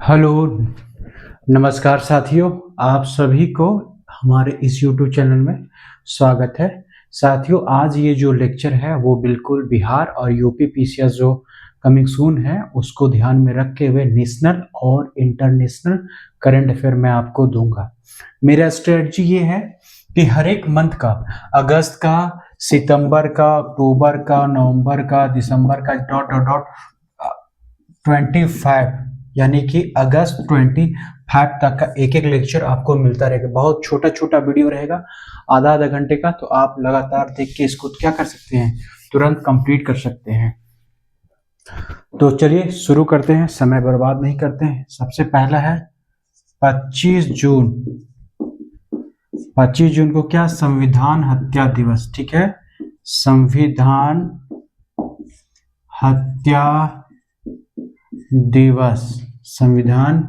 Hello, नमस्कार साथियों, आप सभी को हमारे इस YouTube चैनल में स्वागत है। साथियों, आज ये जो लेक्चर है वो बिल्कुल बिहार और यूपी पीसीएस जो कमिंग सून है उसको ध्यान में रखते हुए नेशनल और इंटरनेशनल करंट अफेयर मैं आपको दूंगा। मेरा स्ट्रेटजी ये है कि हर एक मंथ का, अगस्त का, सितंबर का, अक्टूबर का, नवंबर का, दिसंबर का डॉट डॉट डॉट 25 यानी कि अगस्त 25 तक का एक एक लेक्चर आपको मिलता रहेगा। बहुत छोटा छोटा वीडियो रहेगा, आधा आधा घंटे का, तो आप लगातार देख के इसको क्या कर सकते हैं, तुरंत कंप्लीट कर सकते हैं। तो चलिए शुरू करते हैं, समय बर्बाद नहीं करते हैं। सबसे पहला है 25 जून। 25 जून को क्या, संविधान हत्या दिवस। ठीक है, संविधान हत्या दिवस, संविधान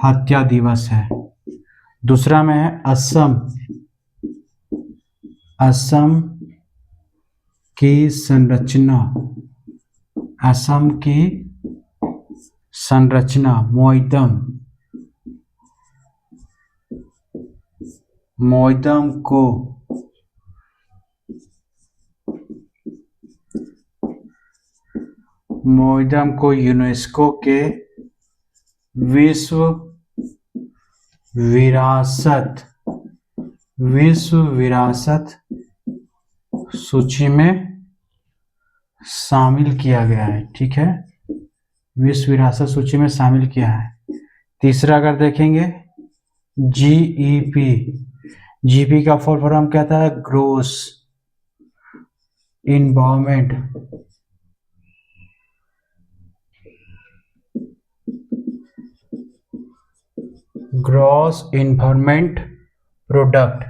हत्या दिवस है। दूसरा में है असम, असम की संरचना, असम की संरचना, मोइदम, मोइदम को यूनेस्को के विश्व विरासत सूची में शामिल किया गया है। ठीक है, विश्व विरासत सूची में शामिल किया है। तीसरा अगर देखेंगे जीईपी, जीपी का फुल फॉर्म क्या था, ग्रोस इन्वायरमेंट प्रोडक्ट।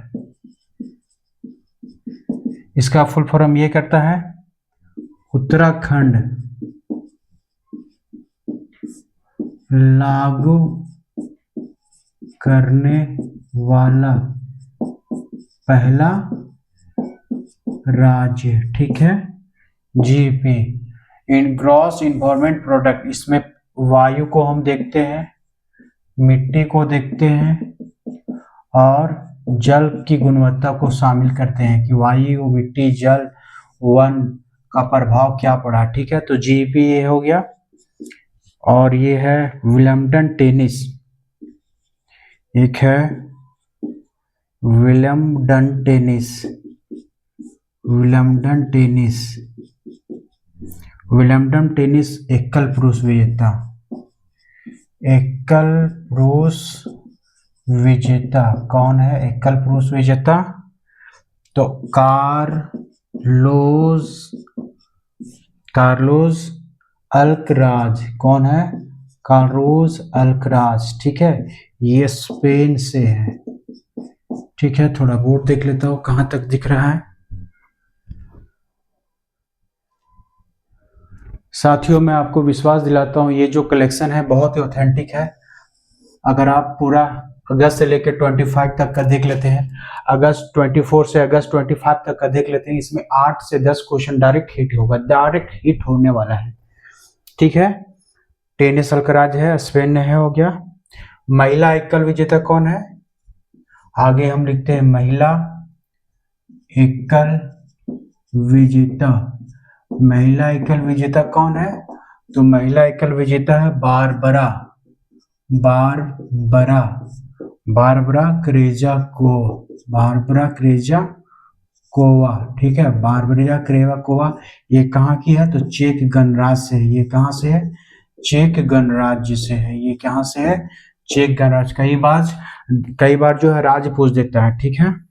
इसका फुल फॉर्म ये करता है उत्तराखंड लागू करने वाला पहला राज्य। ठीक है, जीपी इन ग्रॉस इन्वायरमेंट प्रोडक्ट, इसमें वायु को हम देखते हैं, मिट्टी को देखते हैं और जल की गुणवत्ता को शामिल करते हैं कि वायु, मिट्टी, जल, वन का प्रभाव क्या पड़ा। ठीक है, तो जीपी ये हो गया। और ये है विलियमटन टेनिस, एक है विलियमटन टेनिस, विलियमटन टेनिस, विलियमटन टेनिस एकल पुरुष विजेता, एकल पुरुष विजेता कौन है, एकल पुरुष विजेता तो कार्लोस अल्कराज। कौन है, कार्लोस अल्कराज। ठीक है, ये स्पेन से है। ठीक है, थोड़ा बोर्ड देख लेता हूं कहां तक दिख रहा है। साथियों, मैं आपको विश्वास दिलाता हूं ये जो कलेक्शन है बहुत ही ऑथेंटिक है। अगर आप पूरा अगस्त से लेकर 25 तक का देख लेते हैं, अगस्त 24 से अगस्त 25 तक का देख लेते हैं, इसमें 8 से 10 क्वेश्चन डायरेक्ट हिट होगा, डायरेक्ट हिट होने वाला है। ठीक है, टेनिस अल्कराज है, स्पेन ने है, हो गया। महिला एकल विजेता कौन है, आगे हम लिखते हैं महिला एकल विजेता। महिला एकल विजेता कौन है, तो महिला एकल विजेता है बारबरा क्रेजाकोवा। ठीक है, बारबरा क्रेजाकोवा, ये कहाँ की है, तो चेक गणराज्य से है। ये कहाँ से है, चेक गणराज्य से है। ये कहाँ से है, चेक गणराज्य। कई बार जो है राज्य पूछ देता है। ठीक है,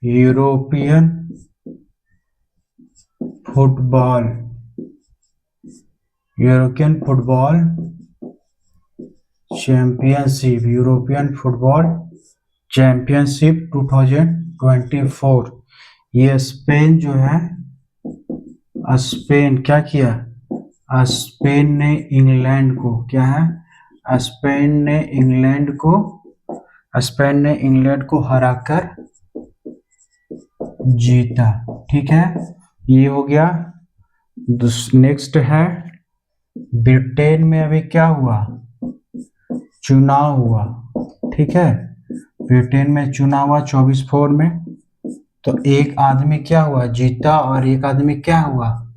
European football championship, European football championship 2024। ये स्पेन जो है, स्पेन क्या किया, स्पेन ने इंग्लैंड को, क्या है, स्पेन ने इंग्लैंड को हराकर जीता। ठीक है, ये हो गया। नेक्स्ट है ब्रिटेन में अभी क्या हुआ, चुनाव हुआ। ठीक है, ब्रिटेन में चुनाव हुआ 24/4 में। तो एक आदमी क्या हुआ, जीता, और एक आदमी क्या हुआ,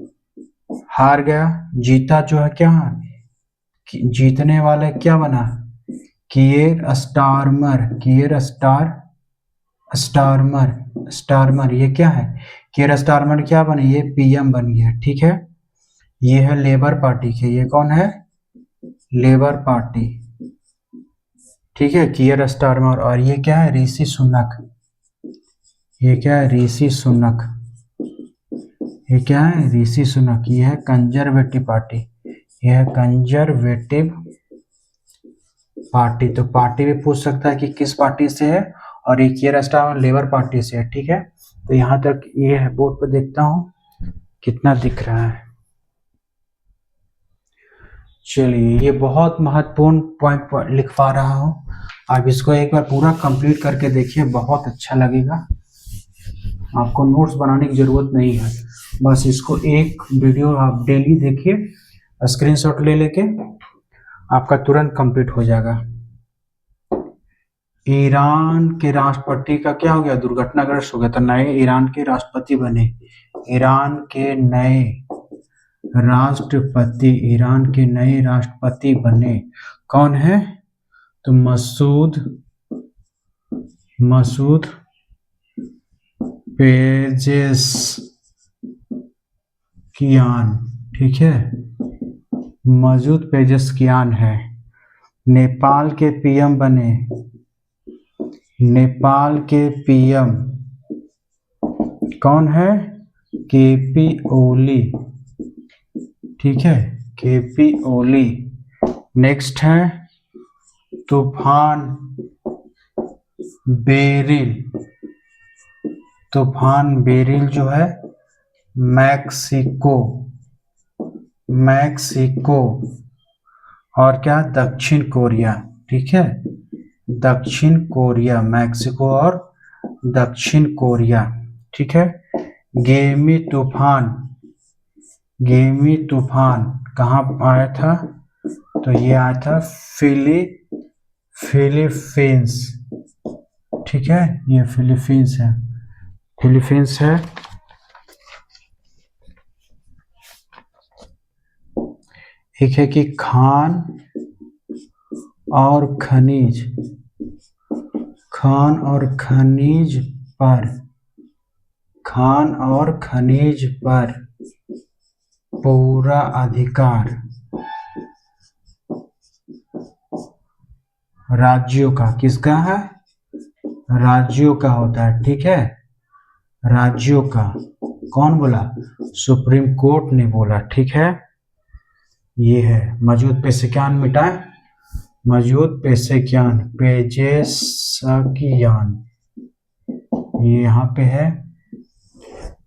हार गया। जीता जो है क्या, जीतने वाला क्या बना, कियर स्टारमर। कियर स्टारमर ये क्या है, कियर स्टारमर क्या बने, ये पीएम बन गया। ठीक है, ये है लेबर पार्टी के, ये कौन है, लेबर पार्टी। ठीक है, कियर स्टारमर। और ये क्या है, ऋषि सुनक। ये क्या है, ऋषि सुनक। ये क्या है, ऋषि सुनक। ये है कंजर्वेटिव पार्टी। ये है कंजर्वेटिव पार्टी। तो पार्टी भी पूछ सकता है कि किस पार्टी से है, और एक कियर स्टारमर लेबर पार्टी से है। ठीक है, तो यहां तक ये है। बोर्ड पर देखता हूं कितना दिख रहा है। चलिए, ये बहुत महत्वपूर्ण पॉइंट लिखवा रहा हूं, आप इसको एक बार पूरा कंप्लीट करके देखिए, बहुत अच्छा लगेगा। आपको नोट्स बनाने की जरूरत नहीं है, बस इसको एक वीडियो आप डेली देखिए, स्क्रीनशॉट ले लेके आपका तुरंत कंप्लीट हो जाएगा। ईरान के राष्ट्रपति का क्या हो गया, दुर्घटनाग्रस्त हो गया, तो नए ईरान के राष्ट्रपति बने। ईरान के नए राष्ट्रपति बने कौन है, तो मसूद पेजेश्कियान। ठीक है, मसूद पेजेश्कियान है। नेपाल के पीएम बने, नेपाल के पीएम कौन है, केपी ओली। ठीक है, केपी ओली। नेक्स्ट है तूफान बेरिल जो है मैक्सिको और क्या, दक्षिण कोरिया। ठीक है, दक्षिण कोरिया, मैक्सिको और दक्षिण कोरिया। ठीक है, गेमी तूफान कहाँ आया था, तो ये आया था फिलीपींस। ठीक है, ये फिलीपींस है। एक है कि खान और खनिज पर पूरा अधिकार राज्यों का, किसका है, राज्यों का होता है। ठीक है, राज्यों का, कौन बोला, सुप्रीम कोर्ट ने बोला। ठीक है, ये है मौजूद पेशेकियान मिटाए, पेजेशकियान, ये यहाँ पे है।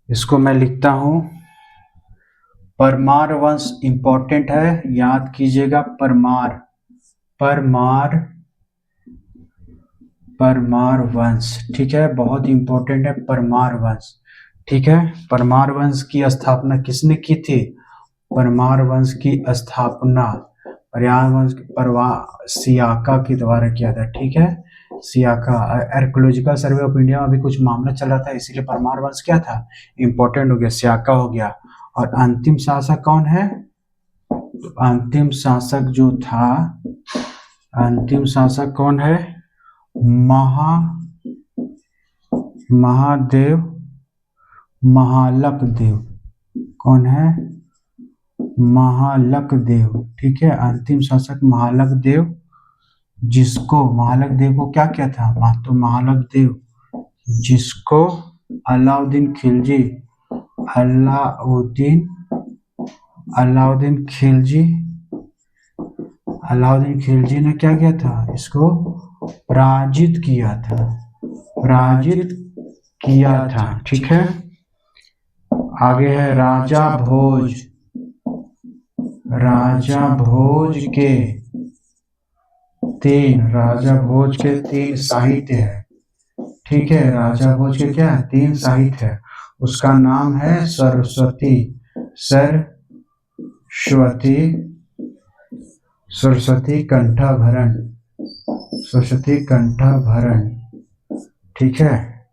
इसको मैं लिखता हूं, परमार वंश इंपॉर्टेंट है, याद कीजिएगा। परमार वंश। ठीक है, बहुत इंपॉर्टेंट है परमार वंश। ठीक है, परमार वंश की स्थापना किसने की थी, परमार वंश की स्थापना सियाका के द्वारा किया था। ठीक है, सियाका। आर्कियोलॉजिकल सर्वे ऑफ इंडिया में अभी कुछ मामला चल रहा था, इसीलिए परमार वंश क्या था, इंपॉर्टेंट हो गया, सियाका हो गया। और अंतिम शासक कौन है, तो अंतिम शासक कौन है, महालक देव। कौन है, महालक देव। ठीक है, अंतिम शासक महालक देव, महालक देव को क्या किया था, तो महालक देव जिसको अलाउद्दीन खिलजी ने क्या किया था, इसको पराजित किया था। ठीक है, आगे है राजा भोज के तीन साहित्य है। ठीक है, राजा भोज के क्या है 3 साहित्य है, उसका नाम है सरस्वती, सरस्वती कंठाभरण, सरस्वती कंठाभरण। ठीक है,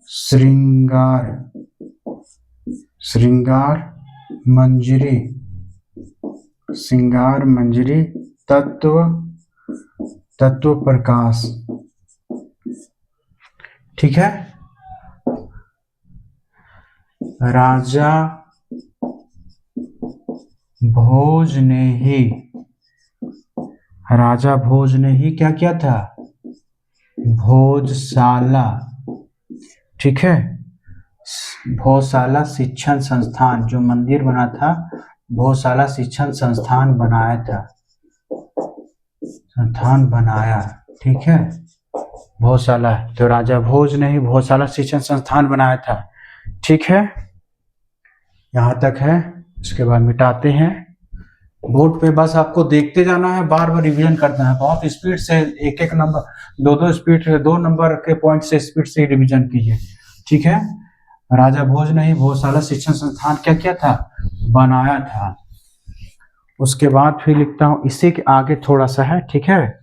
श्रृंगार, श्रृंगार मंजरी, श्रृंगार मंजरी, तत्व प्रकाश। ठीक है, राजा भोज ने ही क्या किया था, भोजशाला। ठीक है, भोजशाला शिक्षण संस्थान, जो मंदिर बना था भोजशाला शिक्षण संस्थान बनाया था, संस्थान बनाया। ठीक है, भोजशाला, तो राजा भोज ने ही भोजशाला शिक्षण संस्थान बनाया था। ठीक है, यहाँ तक है, इसके बाद मिटाते हैं। बोर्ड पे बस आपको देखते जाना है, बार बार रिवीजन करना है, बहुत स्पीड से एक एक नंबर, दो स्पीड से, 2 नंबर के पॉइंट से स्पीड से रिवीजन कीजिए। ठीक है, राजा भोज ने ही भोजशाला शिक्षण संस्थान क्या किया था, बनाया था। उसके बाद फिर लिखता हूँ, इसी के आगे थोड़ा सा है। ठीक है,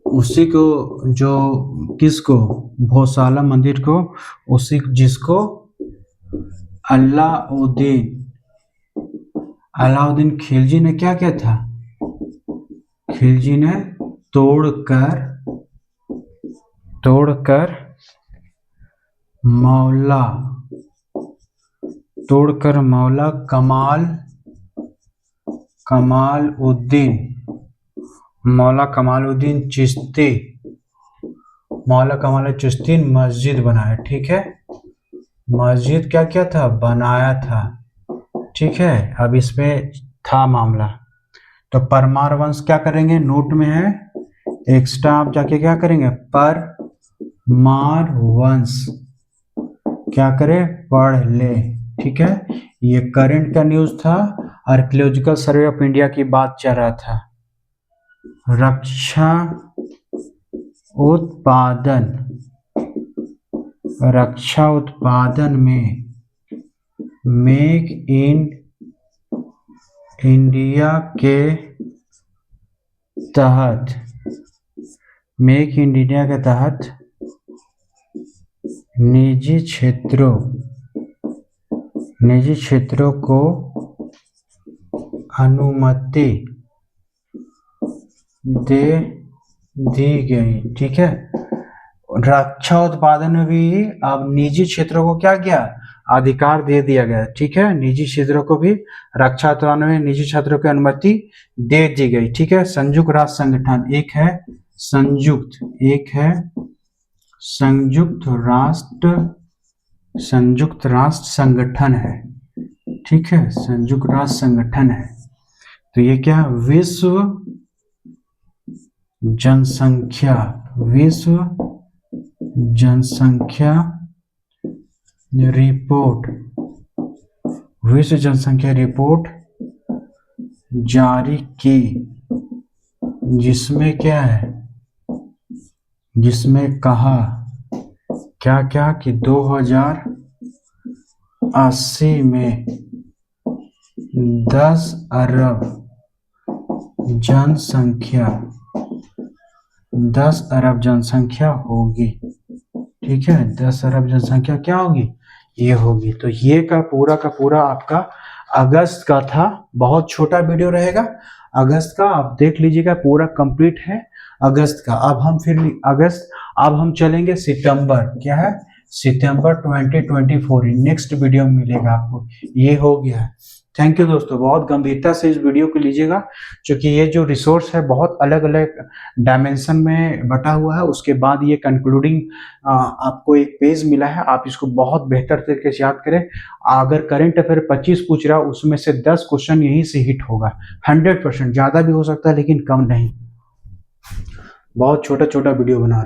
उसी को, जो किसको, भोजशाला मंदिर को, उसी जिसको अलाउद्दीन खिलजी ने क्या किया था, खिलजी ने तोड़कर मौला कमालुद्दीन चिश्ती मस्जिद बनाया। ठीक है, मस्जिद क्या किया था, बनाया था। ठीक है, अब इसमें था मामला, तो परमार वंश क्या करेंगे, नोट में है एक्स्ट्रा, आप जाके क्या करेंगे, परमार वंश क्या करे, पढ़ ले। ठीक है, ये करंट का न्यूज था, आर्कियोलॉजिकल सर्वे ऑफ इंडिया की बात चल रहा था। रक्षा उत्पादन में मेक इन इंडिया के तहत निजी क्षेत्रों को अनुमति दे दी गई। ठीक है, रक्षा उत्पादन में भी अब निजी क्षेत्रों को क्या किया, अधिकार दे दिया गया। ठीक है, निजी क्षेत्रों को भी रक्षा उत्पादन में निजी क्षेत्रों की अनुमति दे दी गई। ठीक है, संयुक्त राष्ट्र संगठन, एक है संयुक्त राष्ट्र संगठन है। ठीक है, संयुक्त राष्ट्र संगठन है, तो ये क्या, विश्व जनसंख्या रिपोर्ट जारी की, जिसमें क्या है, जिसमें कहा क्या कि 2080 में 10 अरब जनसंख्या होगी। ठीक है, 10 अरब जनसंख्या क्या होगी, ये होगी। तो ये का पूरा आपका अगस्त का था, बहुत छोटा वीडियो रहेगा अगस्त का, आप देख लीजिएगा, पूरा कंप्लीट है अगस्त का। अब हम चलेंगे सितंबर, क्या है, सितंबर 2024, नेक्स्ट वीडियो में मिलेगा आपको। ये हो गया है। थैंक यू दोस्तों, बहुत गंभीरता से इस वीडियो को लीजिएगा, क्योंकि ये जो रिसोर्स है बहुत अलग अलग डायमेंशन में बटा हुआ है। उसके बाद ये कंक्लूडिंग आपको एक पेज मिला है, आप इसको बहुत बेहतर तरीके से याद करें। अगर करंट अफेयर 25 पूछ रहा, उसमें से 10 क्वेश्चन यहीं से हिट होगा 100%, ज़्यादा भी हो सकता है लेकिन कम नहीं। बहुत छोटा वीडियो बना रहे हैं।